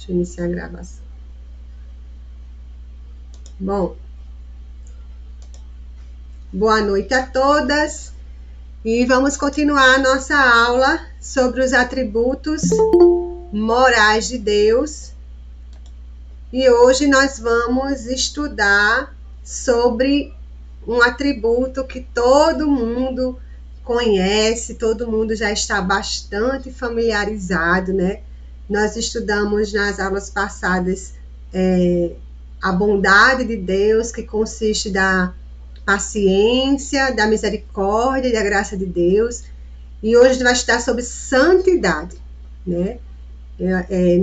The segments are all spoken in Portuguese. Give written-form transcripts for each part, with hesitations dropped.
Deixa eu iniciar a gravação. Bom, boa noite a todas e vamos continuar a nossa aula sobre os atributos morais de Deus. E hoje nós vamos estudar sobre um atributo que todo mundo conhece, todo mundo já está bastante familiarizado, né? Nós estudamos nas aulas passadas a bondade de Deus, que consiste da paciência, da misericórdia e da graça de Deus. E hoje a gente vai estudar sobre santidade, né?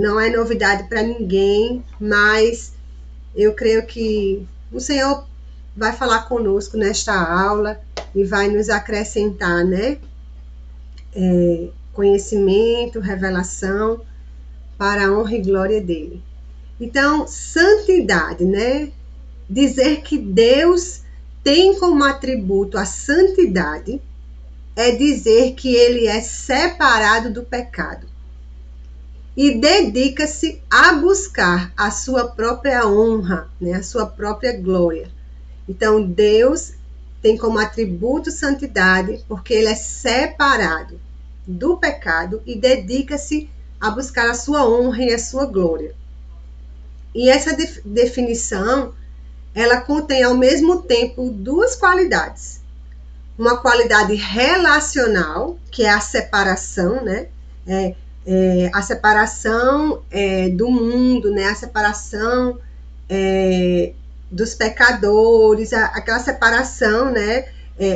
Não é novidade para ninguém, mas eu creio que o Senhor vai falar conosco nesta aula e vai nos acrescentar, né? Conhecimento, revelação, para a honra e glória dele. Então, santidade, né? Dizer que Deus tem como atributo a santidade é dizer que ele é separado do pecado e dedica-se a buscar a sua própria honra, né? A sua própria glória. Então, Deus tem como atributo santidade porque ele é separado do pecado e dedica-se a buscar a sua honra e a sua glória. E essa definição, ela contém ao mesmo tempo duas qualidades. Uma qualidade relacional, que é a separação, né? A separação do mundo, né? A separação dos pecadores, aquela separação, né?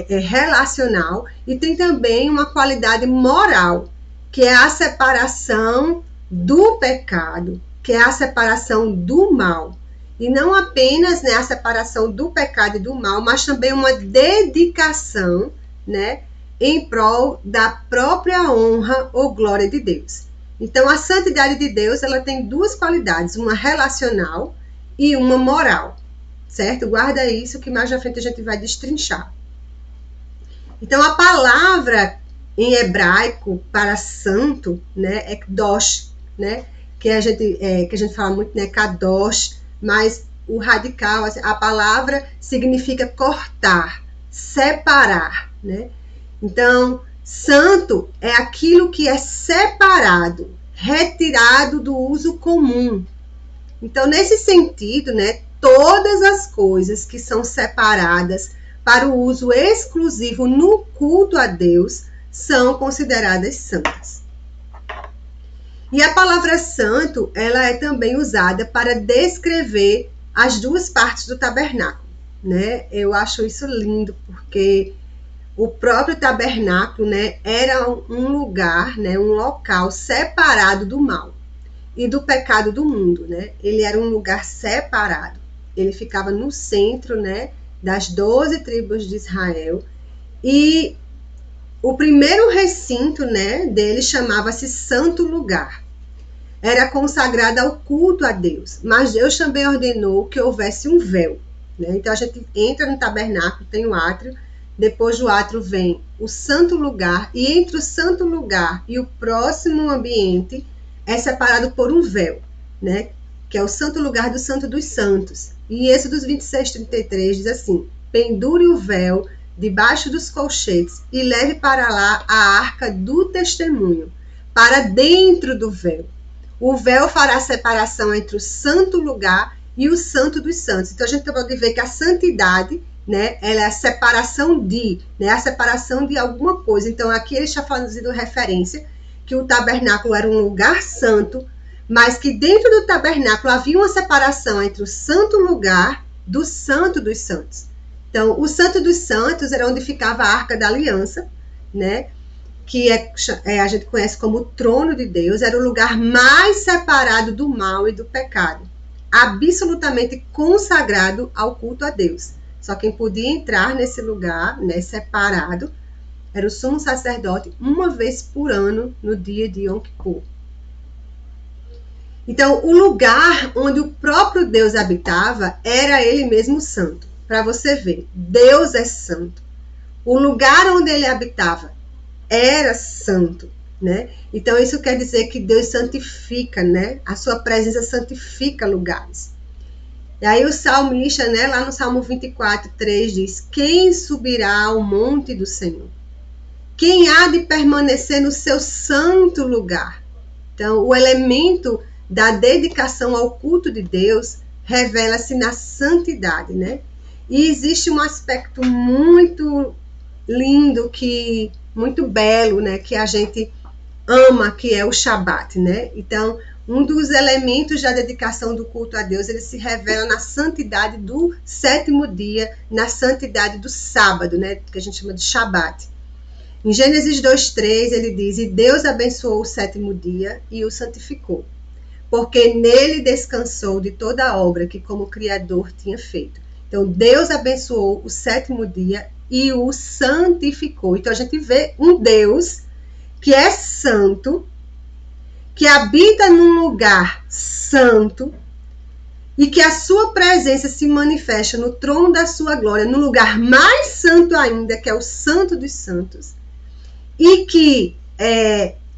Relacional. E tem também uma qualidade moral, que é a separação do pecado, que é a separação do mal. E não apenas, né, a separação do pecado e do mal, mas também uma dedicação, né, em prol da própria honra ou glória de Deus. Então, a santidade de Deus, ela tem duas qualidades, uma relacional e uma moral, certo? Guarda isso que mais à frente a gente vai destrinchar. Então, a palavra em hebraico para santo, né, é kadosh, né, que a gente fala muito, né, kadosh, mas o radical, assim, a palavra significa cortar, separar, né? Então, santo é aquilo que é separado, retirado do uso comum. Então, nesse sentido, né, todas as coisas que são separadas para o uso exclusivo no culto a Deus são consideradas santas. E a palavra santo, ela é também usada para descrever as duas partes do tabernáculo, né? Eu acho isso lindo, porque o próprio tabernáculo, né, era um lugar, né, um local separado do mal e do pecado do mundo, né? Ele era um lugar separado. Ele ficava no centro, né, das 12 tribos de Israel. E o primeiro recinto, né, dele chamava-se Santo Lugar. Era consagrada ao culto a Deus, mas Deus também ordenou que houvesse um véu, né? Então a gente entra no tabernáculo, tem o átrio, depois do átrio vem o santo lugar, e entre o santo lugar e o próximo ambiente é separado por um véu, né? Que é o santo lugar do Santo dos Santos. E Êxodo 26:33 diz assim: pendure o véu debaixo dos colchetes e leve para lá a arca do testemunho, para dentro do véu. O véu fará a separação entre o santo lugar e o santo dos santos. Então a gente pode ver que a santidade, né, ela é a separação né, a separação de alguma coisa. Então aqui ele está fazendo referência que o tabernáculo era um lugar santo, mas que dentro do tabernáculo havia uma separação entre o santo lugar do santo dos santos. Então o santo dos santos era onde ficava a arca da aliança, né? Que a gente conhece como o trono de Deus, era o lugar mais separado do mal e do pecado, absolutamente consagrado ao culto a Deus. Só quem podia entrar nesse lugar, né, separado, era o sumo sacerdote uma vez por ano, no dia de Yom Kippur. Então, o lugar onde o próprio Deus habitava era ele mesmo santo. Para você ver, Deus é santo. O lugar onde ele habitava era santo, né? Então isso quer dizer que Deus santifica, né? A sua presença santifica lugares. E aí o salmista, né, lá no Salmo 24:3 diz: quem subirá ao monte do Senhor? Quem há de permanecer no seu santo lugar? Então, o elemento da dedicação ao culto de Deus revela-se na santidade, né? E existe um aspecto muito lindo, muito belo, né, que a gente ama, que é o Shabat, né? Então, um dos elementos da dedicação do culto a Deus, ele se revela na santidade do sétimo dia, na santidade do sábado, né, que a gente chama de Shabat. Em Gênesis 2:3 ele diz: e Deus abençoou o sétimo dia e o santificou, porque nele descansou de toda a obra que como Criador tinha feito. Então Deus abençoou o sétimo dia e o santificou. Então a gente vê um Deus que é santo, que habita num lugar santo e que a sua presença se manifesta no trono da sua glória, no lugar mais santo ainda, que é o Santo dos Santos. E que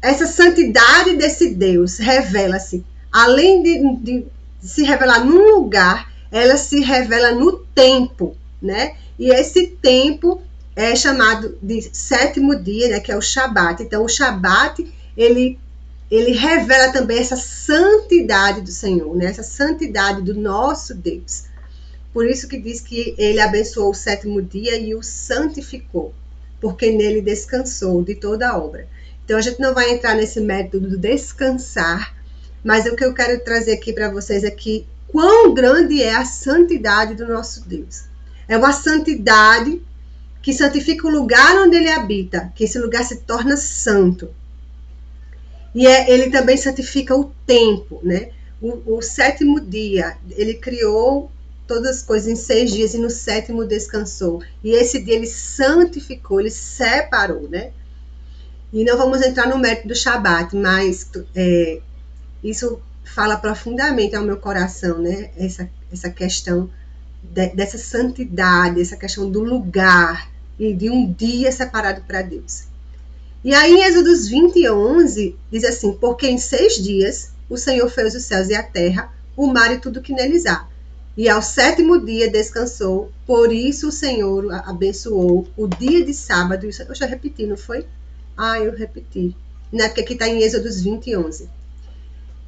essa santidade desse Deus revela-se, além de se revelar num lugar, ela se revela no tempo, né? E esse tempo é chamado de sétimo dia, né, que é o Shabat. Então, o Shabat, ele revela também essa santidade do Senhor, né? Essa santidade do nosso Deus. Por isso que diz que ele abençoou o sétimo dia e o santificou, porque nele descansou de toda a obra. Então, a gente não vai entrar nesse método do descansar, mas o que eu quero trazer aqui para vocês é que quão grande é a santidade do nosso Deus. É uma santidade que santifica o lugar onde ele habita, que esse lugar se torna santo. E ele também santifica o tempo, né? O sétimo dia, ele criou todas as coisas em 6 dias e no sétimo descansou. E esse dia ele santificou, ele separou, né? E não vamos entrar no mérito do Shabat, mas isso fala profundamente ao meu coração, né? Essa questão dessa santidade, essa questão do lugar e de um dia separado para Deus. E aí em Êxodos 20:11 diz assim: porque em 6 dias o Senhor fez os céus e a terra, o mar e tudo que neles há. E ao sétimo dia descansou, por isso o Senhor abençoou o dia de sábado. Eu já repeti, não foi? Eu repeti. Né? Porque aqui está em Êxodos 20:11.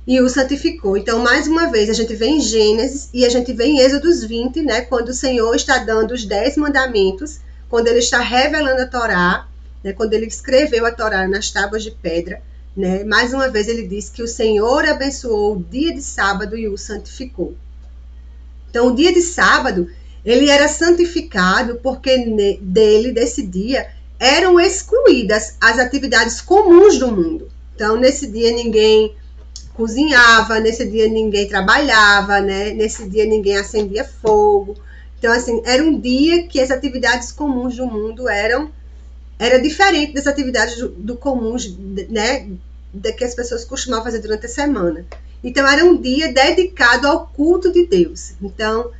E o santificou. Então, mais uma vez, a gente vê em Gênesis e a gente vê em Êxodos 20, né? Quando o Senhor está dando os 10 mandamentos, quando ele está revelando a Torá, né, quando ele escreveu a Torá nas tábuas de pedra, né? Mais uma vez ele diz que o Senhor abençoou o dia de sábado e o santificou. Então, o dia de sábado, ele era santificado porque desse dia, eram excluídas as atividades comuns do mundo. Então, nesse dia, ninguém cozinhava, nesse dia, ninguém trabalhava, né? Nesse dia, ninguém acendia fogo. Então, assim, era um dia que as atividades comuns do mundo era diferente das atividades do comuns, né? Que as pessoas costumavam fazer durante a semana. Então, era um dia dedicado ao culto de Deus. Então,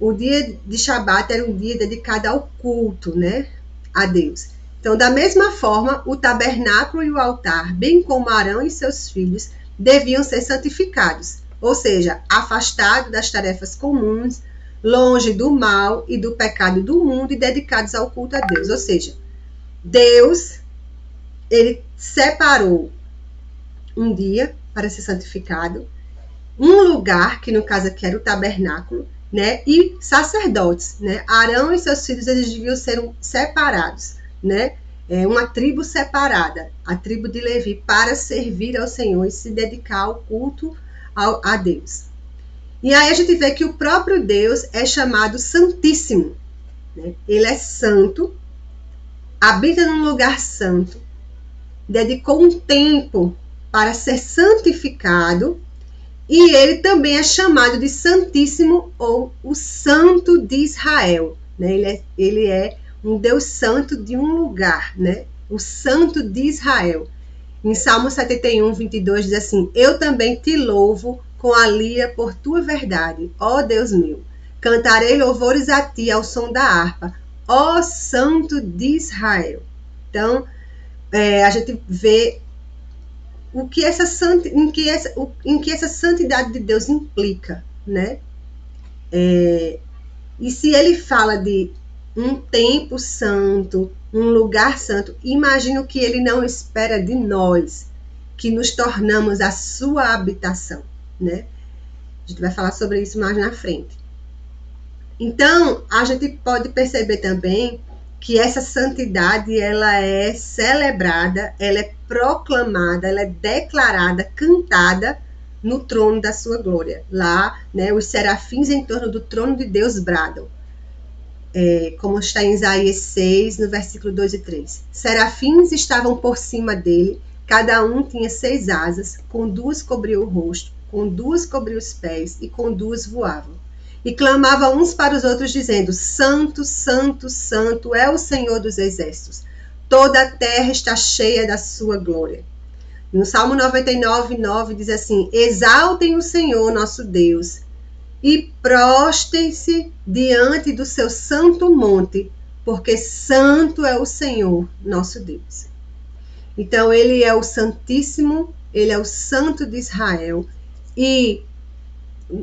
o dia de Shabat era um dia dedicado ao culto, né, a Deus. Então, da mesma forma, o tabernáculo e o altar, bem como Arão e seus filhos, deviam ser santificados, ou seja, afastados das tarefas comuns, longe do mal e do pecado do mundo e dedicados ao culto a Deus. Ou seja, Deus, ele separou um dia para ser santificado, um lugar, que no caso aqui era o tabernáculo, né, e sacerdotes, né, Arão e seus filhos, eles deviam ser separados, né, uma tribo separada, a tribo de Levi, para servir ao Senhor e se dedicar ao culto a Deus. E aí a gente vê que o próprio Deus é chamado Santíssimo, né, ele é santo, habita num lugar santo, dedicou um tempo para ser santificado, e ele também é chamado de Santíssimo ou o Santo de Israel, né? Ele é um Deus santo de um lugar, né? O Santo de Israel. Em Salmo 71:22 diz assim: eu também te louvo com a lira por tua verdade, ó Deus meu. Cantarei louvores a ti ao som da harpa, ó Santo de Israel. Então, a gente vê em que essa santidade de Deus implica, né? E se ele fala de um tempo santo, um lugar santo, imagino que ele não espera de nós que nos tornamos a sua habitação, né? A gente vai falar sobre isso mais na frente. Então, a gente pode perceber também que essa santidade, ela é celebrada, ela é proclamada, ela é declarada, cantada no trono da sua glória. Lá, né, os serafins em torno do trono de Deus bradam. Como está em Isaías 6, no versículo 2 e 3. Serafins estavam por cima dele, cada um tinha 6 asas, com 2 cobria o rosto, com 2 cobria os pés e com 2 voavam. E clamavam uns para os outros, dizendo: Santo, Santo, Santo é o Senhor dos exércitos. Toda a terra está cheia da sua glória. No Salmo 99, 9 diz assim: Exaltem o Senhor nosso Deus e prostem-se diante do seu santo monte, porque santo é o Senhor nosso Deus. Então ele é o Santíssimo, ele é o Santo de Israel, e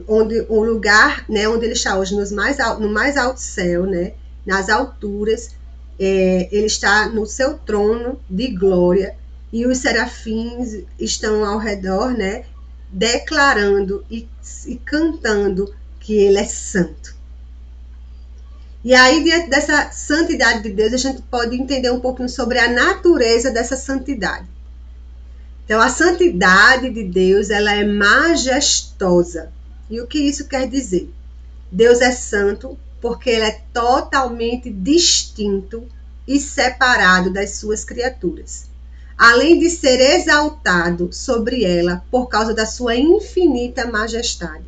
o lugar, né, onde ele está hoje, no mais alto céu, né, nas alturas, ele está no seu trono de glória, e os serafins estão ao redor, né, declarando e cantando que ele é santo. E aí, diante dessa santidade de Deus, a gente pode entender um pouquinho sobre a natureza dessa santidade. Então, a santidade de Deus, ela é majestosa. E o que isso quer dizer? Deus é santo porque ele é totalmente distinto e separado das suas criaturas, além de ser exaltado sobre ela por causa da sua infinita majestade.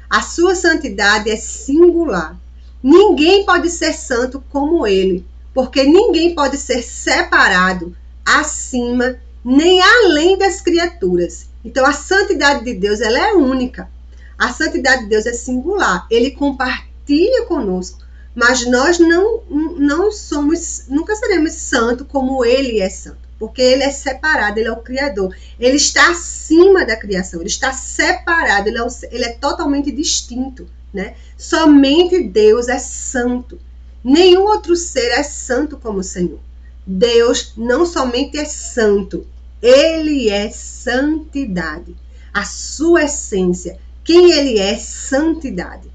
A sua santidade é singular. Ninguém pode ser santo como ele, porque ninguém pode ser separado, acima, nem além das criaturas. Então, a santidade de Deus, ela é única. A santidade de Deus é singular. Ele compartilha conosco, mas nós não somos, nunca seremos santos como ele é santo, porque ele é separado, ele é o Criador. Ele está acima da criação, ele está separado, ele é totalmente distinto, né? Somente Deus é santo. Nenhum outro ser é santo como o Senhor. Deus não somente é santo, ele é santidade. A sua essência, quem ele é, santidade.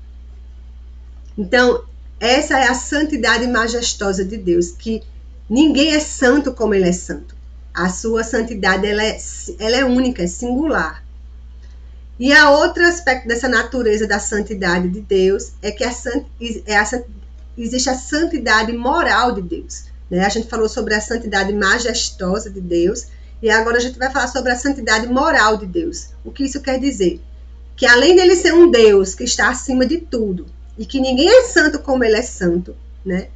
Então, essa é a santidade majestosa de Deus, que ninguém é santo como ele é santo. A sua santidade, ela é única, é singular. E a outro aspecto dessa natureza da santidade de Deus é que existe a santidade moral de Deus, né? A gente falou sobre a santidade majestosa de Deus, e agora a gente vai falar sobre a santidade moral de Deus. O que isso quer dizer? Que além dele ser um Deus que está acima de tudo, e que ninguém é santo como ele é santo, né?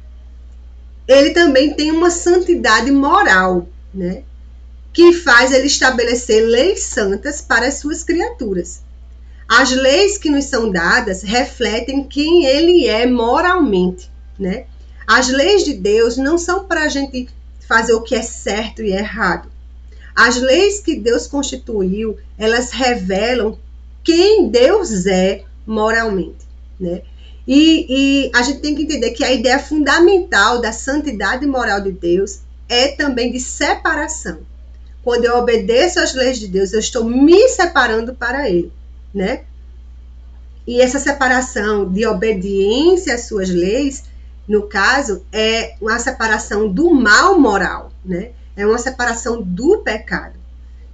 Ele também tem uma santidade moral, né? Que faz ele estabelecer leis santas para as suas criaturas. As leis que nos são dadas refletem quem ele é moralmente, né? As leis de Deus não são para a gente fazer o que é certo e errado. As leis que Deus constituiu, elas revelam quem Deus é moralmente, né? E a gente tem que entender que a ideia fundamental da santidade moral de Deus é também de separação. Quando eu obedeço às leis de Deus, eu estou me separando para ele, né? E essa separação de obediência às suas leis, no caso, é uma separação do mal moral, né? É uma separação do pecado.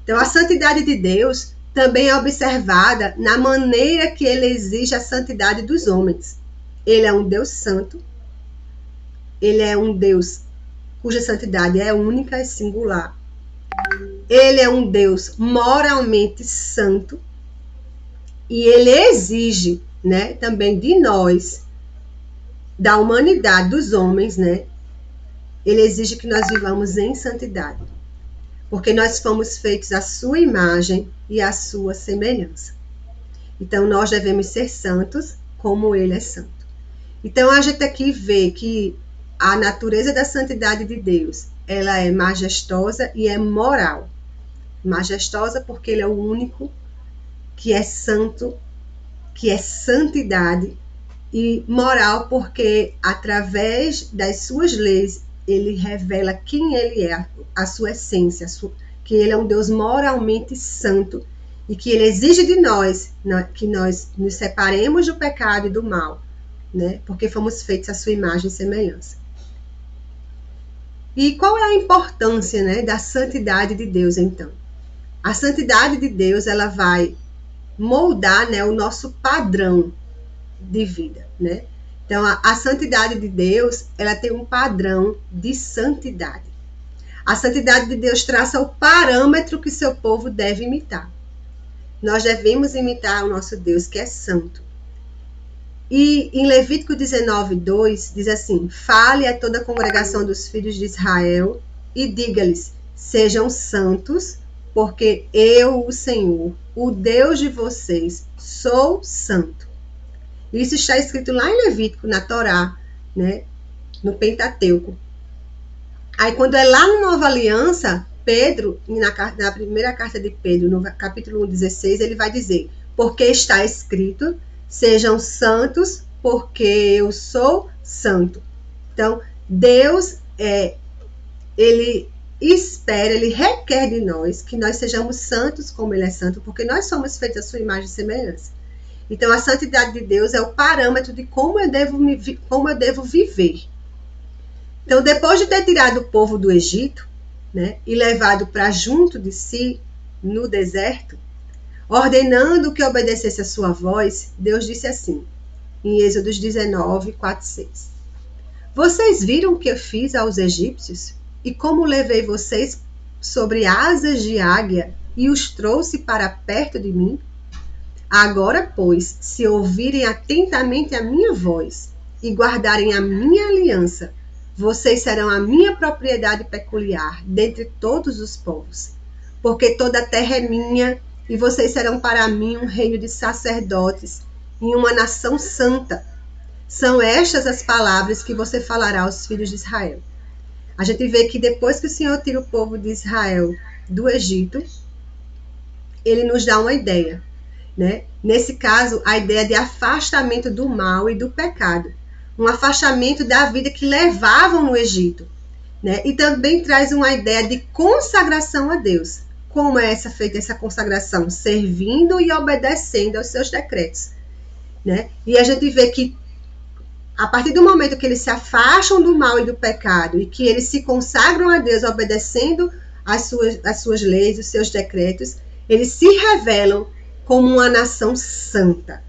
Então, a santidade de Deus também é observada na maneira que ele exige a santidade dos homens. Ele é um Deus santo, ele é um Deus cuja santidade é única e singular. Ele é um Deus moralmente santo e ele exige, né, também de nós, da humanidade, dos homens, né? Ele exige que nós vivamos em santidade, porque nós fomos feitos à sua imagem e à sua semelhança. Então, nós devemos ser santos como ele é santo. Então, a gente aqui vê que a natureza da santidade de Deus, ela é majestosa e é moral. Majestosa porque ele é o único que é santo, que é santidade, e moral porque através das suas leis ele revela quem ele é, a sua essência, que ele é um Deus moralmente santo e que ele exige de nós que nós nos separemos do pecado e do mal, né? Porque fomos feitos à sua imagem e semelhança. E qual é a importância, né, da santidade de Deus, então? A santidade de Deus, ela vai moldar, né, o nosso padrão de vida, né? Então, a santidade de Deus, ela tem um padrão de santidade. A santidade de Deus traça o parâmetro que seu povo deve imitar. Nós devemos imitar o nosso Deus, que é santo. E em Levítico 19:2 diz assim: fale a toda a congregação dos filhos de Israel e diga-lhes: sejam santos, porque eu, o Senhor, o Deus de vocês, sou santo. Isso está escrito lá em Levítico, na Torá, né? No Pentateuco. Aí, quando é lá na Nova Aliança, Pedro, na primeira carta de Pedro, no capítulo 1:16, ele vai dizer: porque está escrito, sejam santos, porque eu sou santo. Então, Deus, ele espera, ele requer de nós que nós sejamos santos como ele é santo, porque nós somos feitos à sua imagem e semelhança. Então, a santidade de Deus é o parâmetro de como eu devo viver. Então, depois de ter tirado o povo do Egito, né, e levado para junto de si, no deserto, ordenando que obedecesse a sua voz, Deus disse assim, em Êxodo 19:4-6. Vocês viram o que eu fiz aos egípcios? E como levei vocês sobre asas de águia e os trouxe para perto de mim? Agora, pois, se ouvirem atentamente a minha voz e guardarem a minha aliança, vocês serão a minha propriedade peculiar dentre todos os povos. Porque toda a terra é minha e vocês serão para mim um reino de sacerdotes e uma nação santa. São estas as palavras que você falará aos filhos de Israel. A gente vê que depois que o Senhor tira o povo de Israel do Egito, ele nos dá uma ideia. Né? Nesse caso, a ideia de afastamento do mal e do pecado. Um afastamento da vida que levavam no Egito. Né? E também traz uma ideia de consagração a Deus. Como é feita essa consagração? Servindo e obedecendo aos seus decretos. Né? E a gente vê que, a partir do momento que eles se afastam do mal e do pecado, e que eles se consagram a Deus obedecendo as suas leis, os seus decretos, eles se revelam como uma nação santa.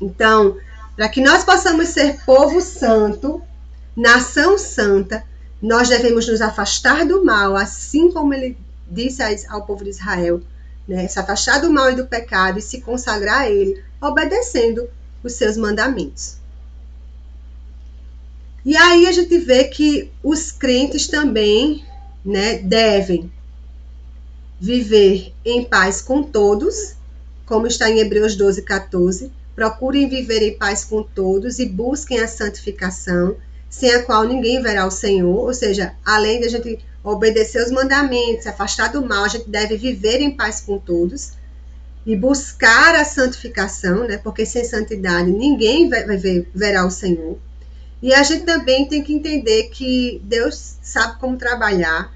Então, para que nós possamos ser povo santo, nação santa, nós devemos nos afastar do mal, assim como ele disse ao povo de Israel, né? Se afastar do mal e do pecado e se consagrar a ele, obedecendo os seus mandamentos. E aí a gente vê que os crentes também, né, devem viver em paz com todos, como está em Hebreus 12:14, procurem viver em paz com todos e busquem a santificação, sem a qual ninguém verá o Senhor. Ou seja, além de a gente obedecer os mandamentos, se afastar do mal, a gente deve viver em paz com todos e buscar a santificação, né? Porque sem santidade ninguém verá o Senhor. E a gente também tem que entender que Deus sabe como trabalhar,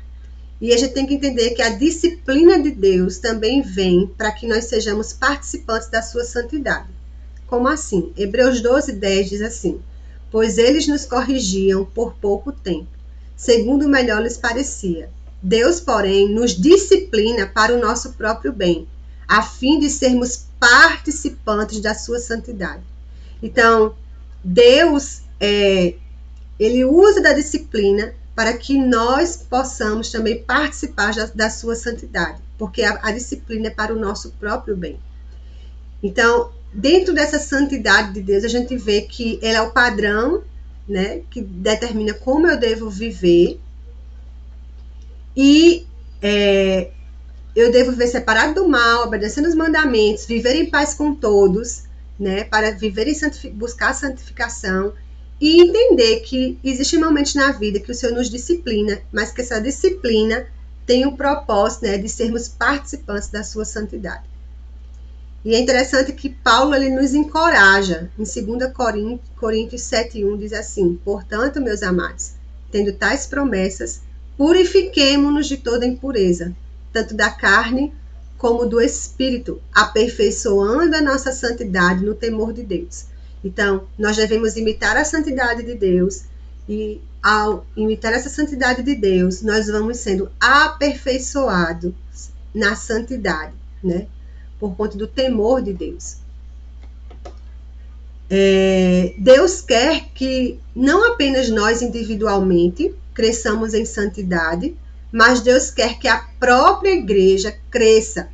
e a gente tem que entender que a disciplina de Deus também vem para que nós sejamos participantes da sua santidade. Como assim? Hebreus 12:10 diz assim: pois eles nos corrigiam por pouco tempo, segundo o melhor lhes parecia. Deus, porém, nos disciplina para o nosso próprio bem, a fim de sermos participantes da sua santidade. Então, Deus, ele usa da disciplina para que nós possamos também participar da sua santidade, porque a disciplina é para o nosso próprio bem. Então, dentro dessa santidade de Deus, a gente vê que ela é o padrão, né, que determina como eu devo viver, e eu devo viver separado do mal, obedecendo os mandamentos, viver em paz com todos, né, para viver buscar a santificação, e entender que existem momentos na vida que o Senhor nos disciplina, mas que essa disciplina tem o propósito, né, de sermos participantes da sua santidade. E é interessante que Paulo ele nos encoraja. Em 2 Coríntios 7:1 diz assim: portanto, meus amados, tendo tais promessas, purifiquemo-nos de toda impureza, tanto da carne como do espírito, aperfeiçoando a nossa santidade no temor de Deus. Então, nós devemos imitar a santidade de Deus, e ao imitar essa santidade de Deus, nós vamos sendo aperfeiçoados na santidade, né? Por conta do temor de Deus. Deus quer que não apenas nós individualmente cresçamos em santidade, mas Deus quer que a própria igreja cresça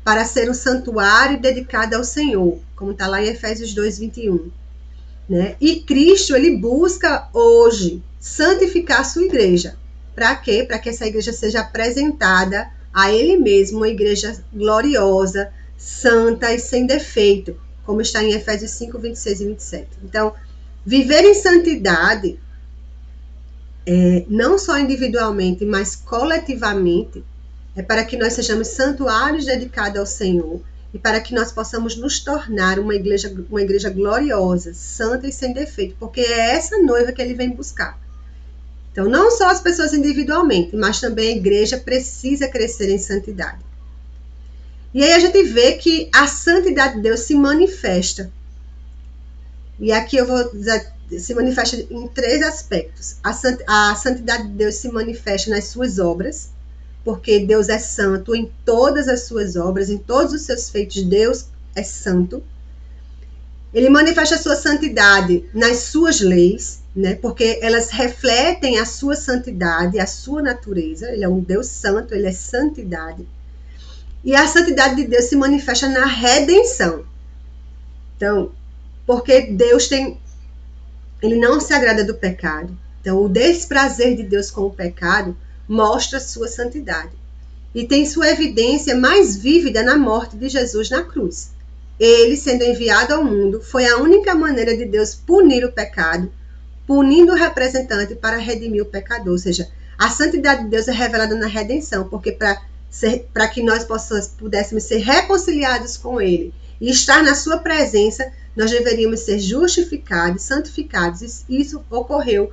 para ser um santuário dedicado ao Senhor, como está lá em Efésios 2:21. Né? E Cristo, ele busca hoje santificar a sua igreja. Para quê? Para que essa igreja seja apresentada a Ele mesmo, uma igreja gloriosa, santa e sem defeito, como está em Efésios 5:26 e 27. Então, viver em santidade, não só individualmente, mas coletivamente, é para que nós sejamos santuários dedicados ao Senhor e para que nós possamos nos tornar uma igreja gloriosa, santa e sem defeito, porque é essa noiva que Ele vem buscar. Então, não só as pessoas individualmente, mas também a igreja precisa crescer em santidade. E aí a gente vê que a santidade de Deus se manifesta. E aqui eu vou dizer, se manifesta em 3 aspectos. A santidade de Deus se manifesta nas suas obras, porque Deus é santo em todas as suas obras, em todos os seus feitos, Deus é santo. Ele manifesta a sua santidade nas suas leis, né? Porque elas refletem a sua santidade, a sua natureza. Ele é um Deus santo, ele é santidade. E a santidade de Deus se manifesta na redenção. Então, porque Deus ele não se agrada do pecado. Então, o desprazer de Deus com o pecado mostra a sua santidade. E tem sua evidência mais vívida na morte de Jesus na cruz. Ele, sendo enviado ao mundo, foi a única maneira de Deus punir o pecado, punindo o representante para redimir o pecador. Ou seja, a santidade de Deus é revelada na redenção, porque para que nós pudéssemos ser reconciliados com Ele e estar na sua presença, nós deveríamos ser justificados, santificados. E isso ocorreu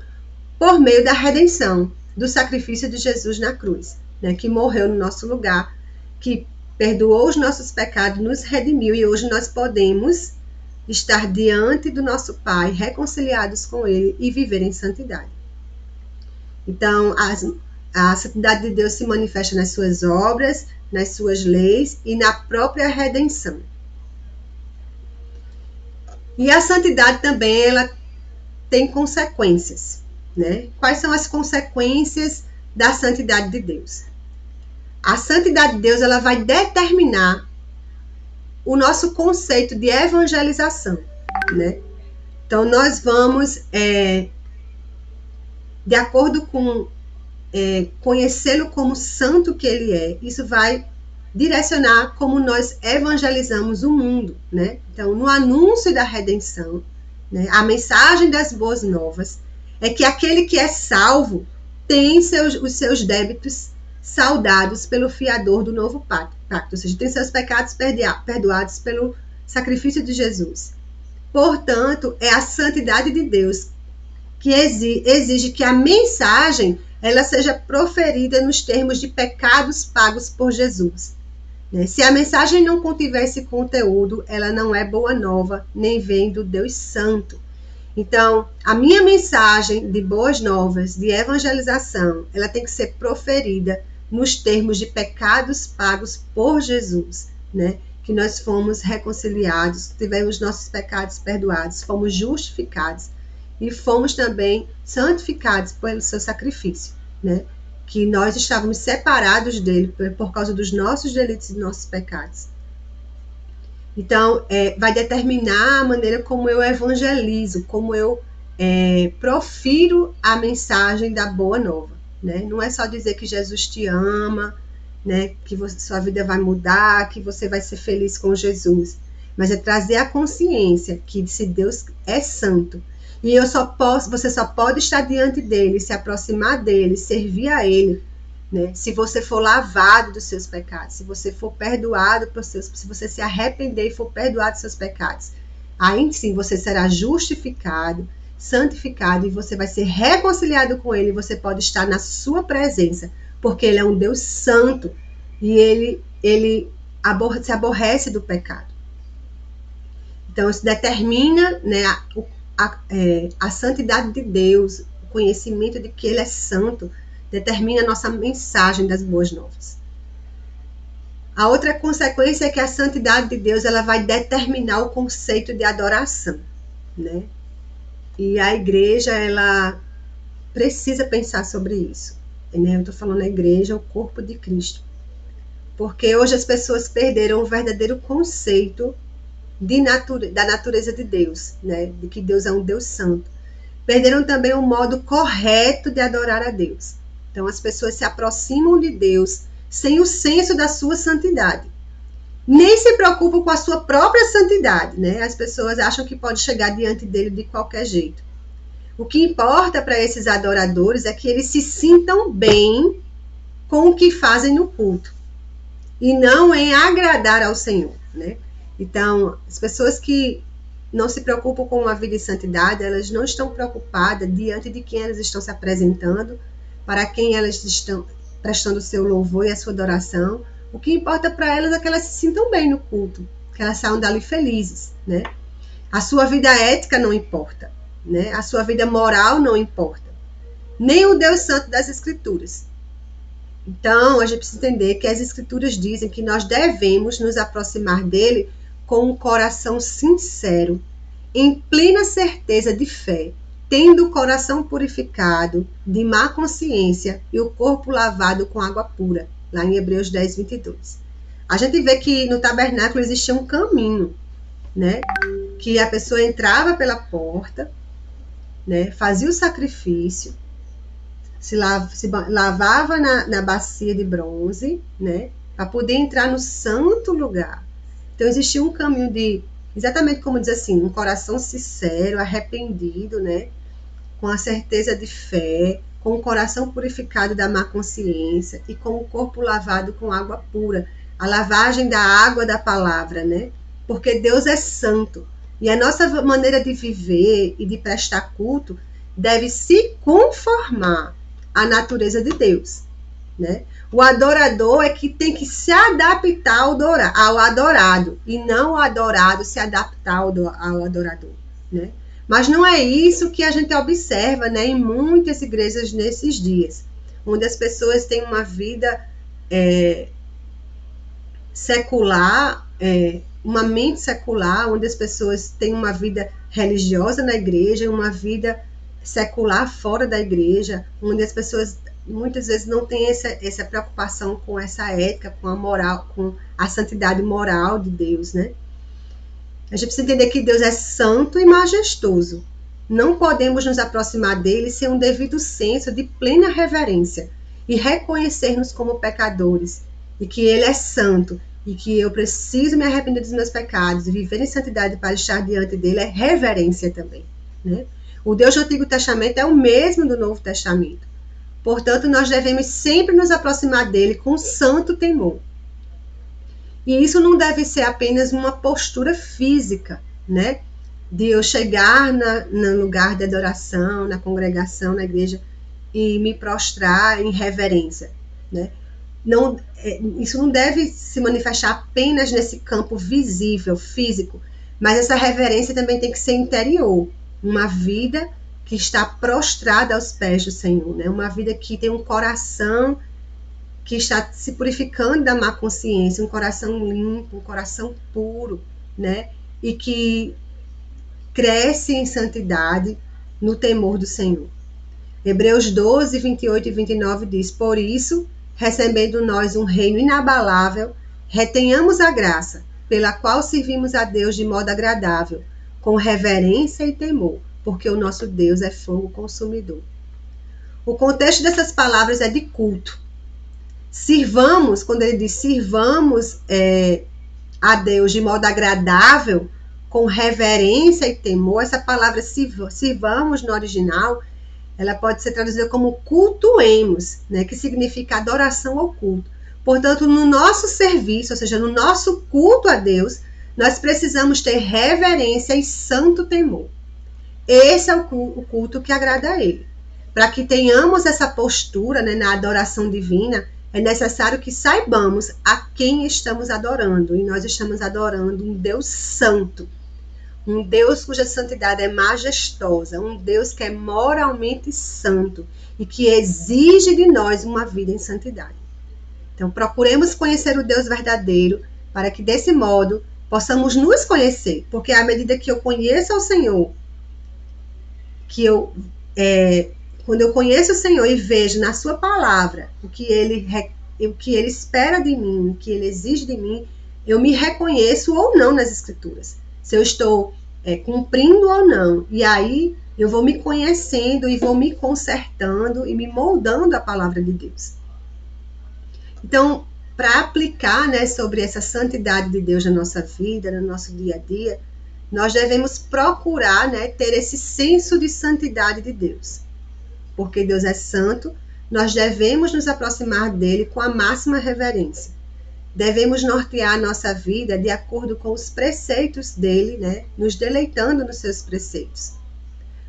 por meio da redenção, do sacrifício de Jesus na cruz, né, que morreu no nosso lugar, que perdoou os nossos pecados, nos redimiu, e hoje nós podemos estar diante do nosso Pai, reconciliados com Ele e viver em santidade. Então, a santidade de Deus se manifesta nas suas obras, nas suas leis e na própria redenção. E a santidade também, ela tem consequências, né? Quais são as consequências da santidade de Deus? A santidade de Deus, ela vai determinar o nosso conceito de evangelização, né? Então, nós vamos, de acordo com conhecê-lo como santo que ele é, isso vai direcionar como nós evangelizamos o mundo, né? Então, no anúncio da redenção, né, a mensagem das boas novas é que aquele que é salvo tem os seus débitos saudados pelo fiador do novo pacto, ou seja, tem seus pecados perdoados pelo sacrifício de Jesus. Portanto, é a santidade de Deus que exige que a mensagem ela seja proferida nos termos de pecados pagos por Jesus. Se a mensagem não contiver esse conteúdo, ela não é boa nova, nem vem do Deus Santo. Então, a minha mensagem de boas novas, de evangelização, ela tem que ser proferida nos termos de pecados pagos por Jesus, né? Que nós fomos reconciliados, tivemos nossos pecados perdoados, fomos justificados e fomos também santificados pelo seu sacrifício, né? Que nós estávamos separados dele por causa dos nossos delitos e nossos pecados. Então, vai determinar a maneira como eu evangelizo, como eu profiro a mensagem da boa nova, né? Não é só dizer que Jesus te ama, né? Que sua vida vai mudar, que você vai ser feliz com Jesus, mas é trazer a consciência que se Deus é santo, e você só pode estar diante dele, se aproximar dele, servir a ele, né? Se você for lavado dos seus pecados, se você for perdoado por seus, se você se arrepender e for perdoado dos seus pecados, aí sim você será justificado, santificado, e você vai ser reconciliado com ele, e você pode estar na sua presença, porque ele é um Deus santo, e ele se aborrece do pecado. Então isso determina, né, a santidade de Deus, o conhecimento de que ele é santo, determina a nossa mensagem das boas novas. A outra consequência é que a santidade de Deus, ela vai determinar o conceito de adoração, né? E a igreja, ela precisa pensar sobre isso, né? Eu estou falando a igreja, o corpo de Cristo. Porque hoje as pessoas perderam o verdadeiro conceito da natureza de Deus, né? De que Deus é um Deus santo. Perderam também o modo correto de adorar a Deus. Então as pessoas se aproximam de Deus sem o senso da sua santidade. Nem se preocupam com a sua própria santidade, né? As pessoas acham que pode chegar diante dele de qualquer jeito. O que importa para esses adoradores é que eles se sintam bem com o que fazem no culto, e não em agradar ao Senhor, né? Então, as pessoas que não se preocupam com uma vida de santidade, elas não estão preocupadas diante de quem elas estão se apresentando, para quem elas estão prestando o seu louvor e a sua adoração. O que importa para elas é que elas se sintam bem no culto, que elas saiam dali felizes, né? A sua vida ética não importa, né? A sua vida moral não importa, nem o Deus Santo das Escrituras. Então, a gente precisa entender que as Escrituras dizem que nós devemos nos aproximar dele com um coração sincero, em plena certeza de fé, tendo o coração purificado de má consciência e o corpo lavado com água pura, lá em Hebreus 10, 22. A gente vê que no tabernáculo existia um caminho, né? Que a pessoa entrava pela porta, né? Fazia o sacrifício, se lavava na bacia de bronze, né? Para poder entrar no santo lugar. Então existia um caminho de, exatamente como diz assim, um coração sincero, arrependido, né? Com a certeza de fé, com o coração purificado da má consciência e com o corpo lavado com água pura. A lavagem da água da palavra, né? Porque Deus é santo. E a nossa maneira de viver e de prestar culto deve se conformar à natureza de Deus, né? O adorador é que tem que se adaptar ao adorado, e não o adorado se adaptar ao adorador, né? Mas não é isso que a gente observa, né, em muitas igrejas nesses dias, onde as pessoas têm uma vida secular, uma mente secular, onde as pessoas têm uma vida religiosa na igreja, uma vida secular fora da igreja, onde as pessoas muitas vezes não têm essa preocupação com essa ética, com a moral, com a santidade moral de Deus, né? A gente precisa entender que Deus é santo e majestoso. Não podemos nos aproximar dele sem um devido senso de plena reverência e reconhecer-nos como pecadores, e que ele é santo, e que eu preciso me arrepender dos meus pecados e viver em santidade para estar diante dele, é reverência também, né? O Deus do Antigo Testamento é o mesmo do Novo Testamento. Portanto, nós devemos sempre nos aproximar dele com santo temor. E isso não deve ser apenas uma postura física, né? De eu chegar no lugar de adoração, na congregação, na igreja, e me prostrar em reverência, né? Não, isso não deve se manifestar apenas nesse campo visível, físico, mas essa reverência também tem que ser interior. Uma vida que está prostrada aos pés do Senhor, né? Uma vida que tem um coração que está se purificando da má consciência, um coração limpo, um coração puro, né? E que cresce em santidade no temor do Senhor. Hebreus 12, 28 e 29 diz: por isso, recebendo nós um reino inabalável, retenhamos a graça, pela qual servimos a Deus de modo agradável, com reverência e temor, porque o nosso Deus é fogo consumidor. O contexto dessas palavras é de culto. Sirvamos, quando ele diz sirvamos a Deus de modo agradável, com reverência e temor, essa palavra sirvamos no original, ela pode ser traduzida como cultuemos, né, que significa adoração ao culto. Portanto, no nosso serviço, ou seja, no nosso culto a Deus, nós precisamos ter reverência e santo temor. Esse é o culto que agrada a Ele. Para que tenhamos essa postura, né, na adoração divina, é necessário que saibamos a quem estamos adorando. E nós estamos adorando um Deus santo. Um Deus cuja santidade é majestosa. Um Deus que é moralmente santo e que exige de nós uma vida em santidade. Então, procuremos conhecer o Deus verdadeiro para que, desse modo, possamos nos conhecer. Porque à medida que eu conheço ao Senhor, quando eu conheço o Senhor e vejo na sua palavra o que ele espera de mim, o que ele exige de mim, eu me reconheço ou não nas Escrituras. Se eu estou cumprindo ou não. E aí eu vou me conhecendo e vou me consertando e me moldando a palavra de Deus. Então, para aplicar, né, sobre essa santidade de Deus na nossa vida, no nosso dia a dia, nós devemos procurar, né, ter esse senso de santidade de Deus. Porque Deus é santo, nós devemos nos aproximar dele com a máxima reverência. Devemos nortear a nossa vida de acordo com os preceitos dele, né, nos deleitando nos seus preceitos.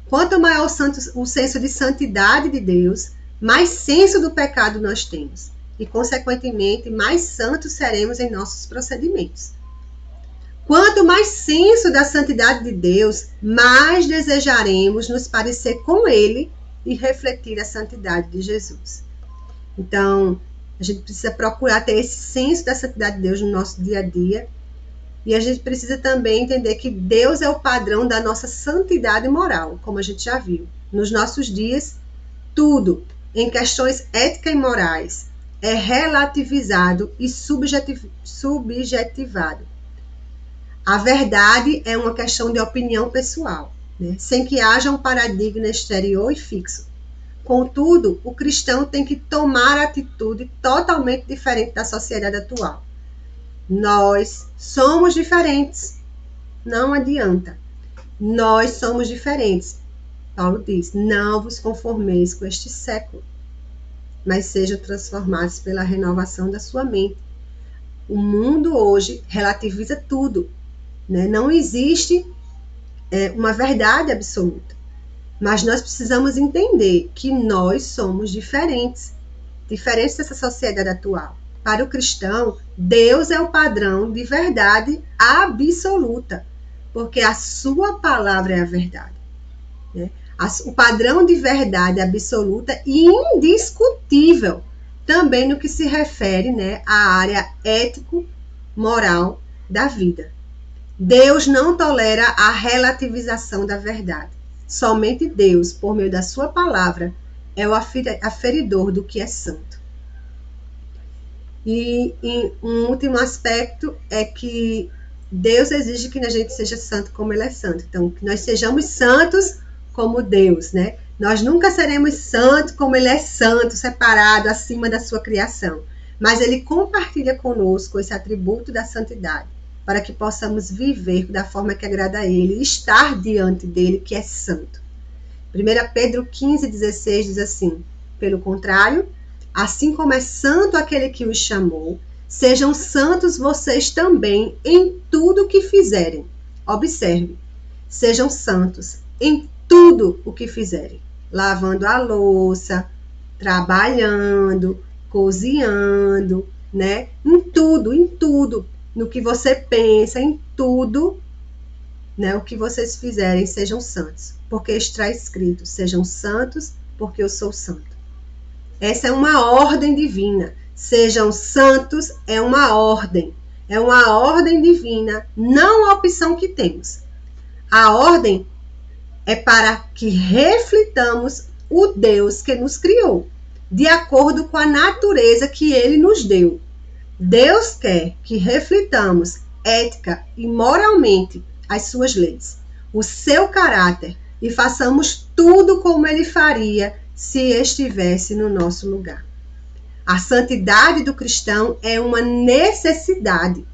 Quanto maior o senso de santidade de Deus, mais senso do pecado nós temos. E, consequentemente, mais santos seremos em nossos procedimentos. Quanto mais senso da santidade de Deus, mais desejaremos nos parecer com Ele e refletir a santidade de Jesus. Então, a gente precisa procurar ter esse senso da santidade de Deus no nosso dia a dia. E a gente precisa também entender que Deus é o padrão da nossa santidade moral, como a gente já viu. Nos nossos dias, tudo em questões éticas e morais é relativizado e subjetivado. A verdade é uma questão de opinião pessoal, né? Sem que haja um paradigma exterior e fixo. Contudo, o cristão tem que tomar atitude totalmente diferente da sociedade atual. Nós somos diferentes, não adianta. Nós somos diferentes. Paulo diz, não vos conformeis com este século, mas sejam transformados pela renovação da sua mente. O mundo hoje relativiza tudo, né? Não existe uma verdade absoluta, mas nós precisamos entender que nós somos diferentes dessa sociedade atual. Para o cristão, Deus é o padrão de verdade absoluta, porque a sua palavra é a verdade, né? O padrão de verdade absoluta e indiscutível, também no que se refere, né, à área ético-moral da vida. Deus não tolera a relativização da verdade. Somente Deus, por meio da sua palavra, é o aferidor do que é santo. E um último aspecto é que Deus exige que a gente seja santo como Ele é santo. Então, que nós sejamos santos como Deus, né? Nós nunca seremos santos como Ele é santo, separado, acima da sua criação. Mas Ele compartilha conosco esse atributo da santidade, para que possamos viver da forma que agrada a Ele e estar diante dEle, que é santo. 1 Pedro 15,16 diz assim, pelo contrário, assim como é santo aquele que os chamou, sejam santos vocês também em tudo o que fizerem. Observe, sejam santos em tudo o que fizerem. Lavando a louça, trabalhando, cozinhando, né? Em tudo. No que você pensa, em tudo, né? O que vocês fizerem, sejam santos. Porque está escrito, sejam santos, porque eu sou santo. Essa é uma ordem divina. Sejam santos é uma ordem. É uma ordem divina, não a opção que temos. A ordem é para que reflitamos o Deus que nos criou, de acordo com a natureza que Ele nos deu. Deus quer que reflitamos ética e moralmente as suas leis, o seu caráter, e façamos tudo como Ele faria se estivesse no nosso lugar. A santidade do cristão é uma necessidade.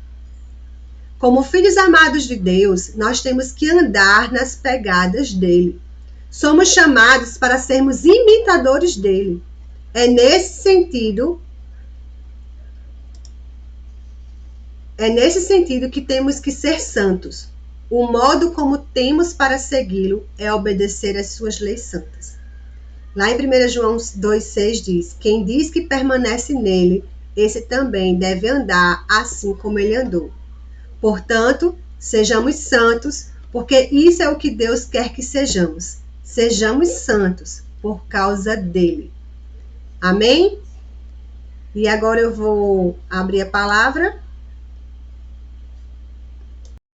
Como filhos amados de Deus, nós temos que andar nas pegadas dele. Somos chamados para sermos imitadores dele. É nesse sentido que temos que ser santos. O modo como temos para segui-lo é obedecer às suas leis santas. Lá em 1 João 2,6 diz: quem diz que permanece nele, esse também deve andar assim como ele andou. Portanto, sejamos santos, porque isso é o que Deus quer que sejamos. Sejamos santos por causa dele. Amém? E agora eu vou abrir a palavra